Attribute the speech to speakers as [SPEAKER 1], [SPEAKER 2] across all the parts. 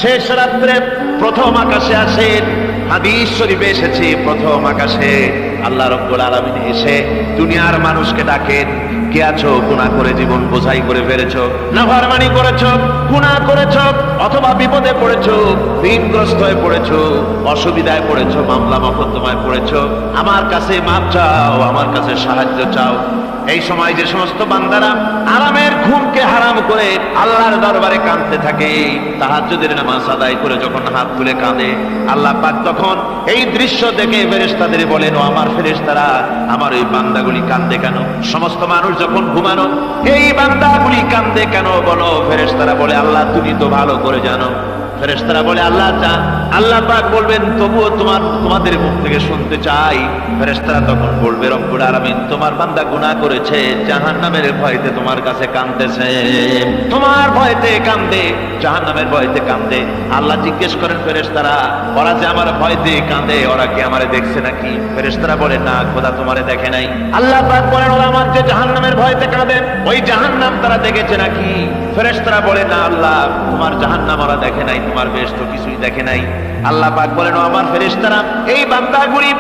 [SPEAKER 1] শেষ রাত্রে প্রথম আকাশে আসেন। হাদিস শরীফে এসেছে প্রথম আকাশে আল্লাহ রাব্বুল আলামিন এসে দুনিয়ার মানুষকে ডাকেন, কে আছো? গুনাহ করে জীবন বোঝাই করে ফেলেছো, নাফরমানি করেছো, গুনাহ করেছো, অথবা বিপদে পড়েছো, ঋণগ্রস্ত হয়ে পড়েছো, অসুবিধায় পড়েছো, মামলা মকদ্দমায় পড়েছো, আমার কাছে মাপ চাও, আমার কাছে সাহায্য চাও। এই সময় যে সমস্ত বান্দারা আরামের ঘুমকে হারাম করে আল্লাহর দরবারে কাঁদতে থাকে, তাহাজ্জুদের নামাজ আদায় করে যখন হাত তুলে কাঁদে, আল্লাহ পাক তখন এই দৃশ্য দেখে ফেরেশতাদের বলেন, ও আমার ফেরেশতারা, আমার ওই বান্দাগুলি কাঁদে কেন? সমস্ত মানুষ যখন ঘুমানো, এই বান্দাগুলি কাঁদে কেন বলো? ফেরেশতারা বলে, আল্লাহ তুমি তো ভালো করে জানো। ফেরেশতারা বলে, আল্লাহ পাক বলবেন, তবুও তোমাদের মুখ থেকে শুনতে চাই। ফেরেশতারা তখন বলবে, রব্বুল আলামিন তোমার বান্দা গুনাহ করেছে, জাহান্নামের ভয়তে তোমার কাছে কাঁদতেছে, তোমার ভয়তে কাঁদে, জাহান্নামের ভয়তে কাঁদে। আল্লাহ জিজ্ঞেস করেন, ফেরেশতারা ওরা যে আমার ভয়তে কাঁদে, ওরা কি আমারে দেখছে নাকি? ফেরেশতারা বলে, না খোদা তোমারে দেখে নাই। আল্লাহ পাক বলেন, ওরা আমার যে জাহান্নামের ভয়তে কাঁদে, ওই জাহান্নাম তারা দেখেছে নাকি? ফেরেশতারা বলে, না আল্লাহ, তোমার জাহান্নাম ওরা দেখে নাই, তোমার বেহেশত কিছুই দেখে নাই। আল্লাহ পাক বলেন, ও আমার ফেরেশতারা, এই বান্দাগুলি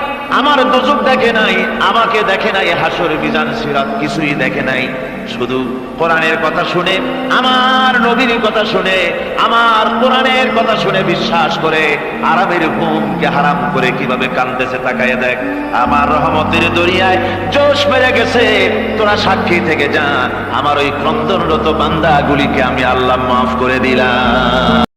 [SPEAKER 1] আমার দোজখ দেখে নাই, আমাকে দেখে নাই, হাসর মিজান সিরাত কিছুই দেখে নাই, শুধু কোরআনের কথা শুনে, আমার নবীর কথা শুনে, আমার কোরআনের কথা শুনে বিশ্বাস করে আরামের ঘুমকে হারাম করে কিভাবে কাঁদতেছে তাকায় দেখ। আমার রহমতের দরিয়ায় জোশ মেরে গেছে, তোরা সাক্ষী থেকে যা, আমার ওই ক্রন্দনরত বান্দাগুলিকে আমি আল্লাহ মাফ করে দিলাম।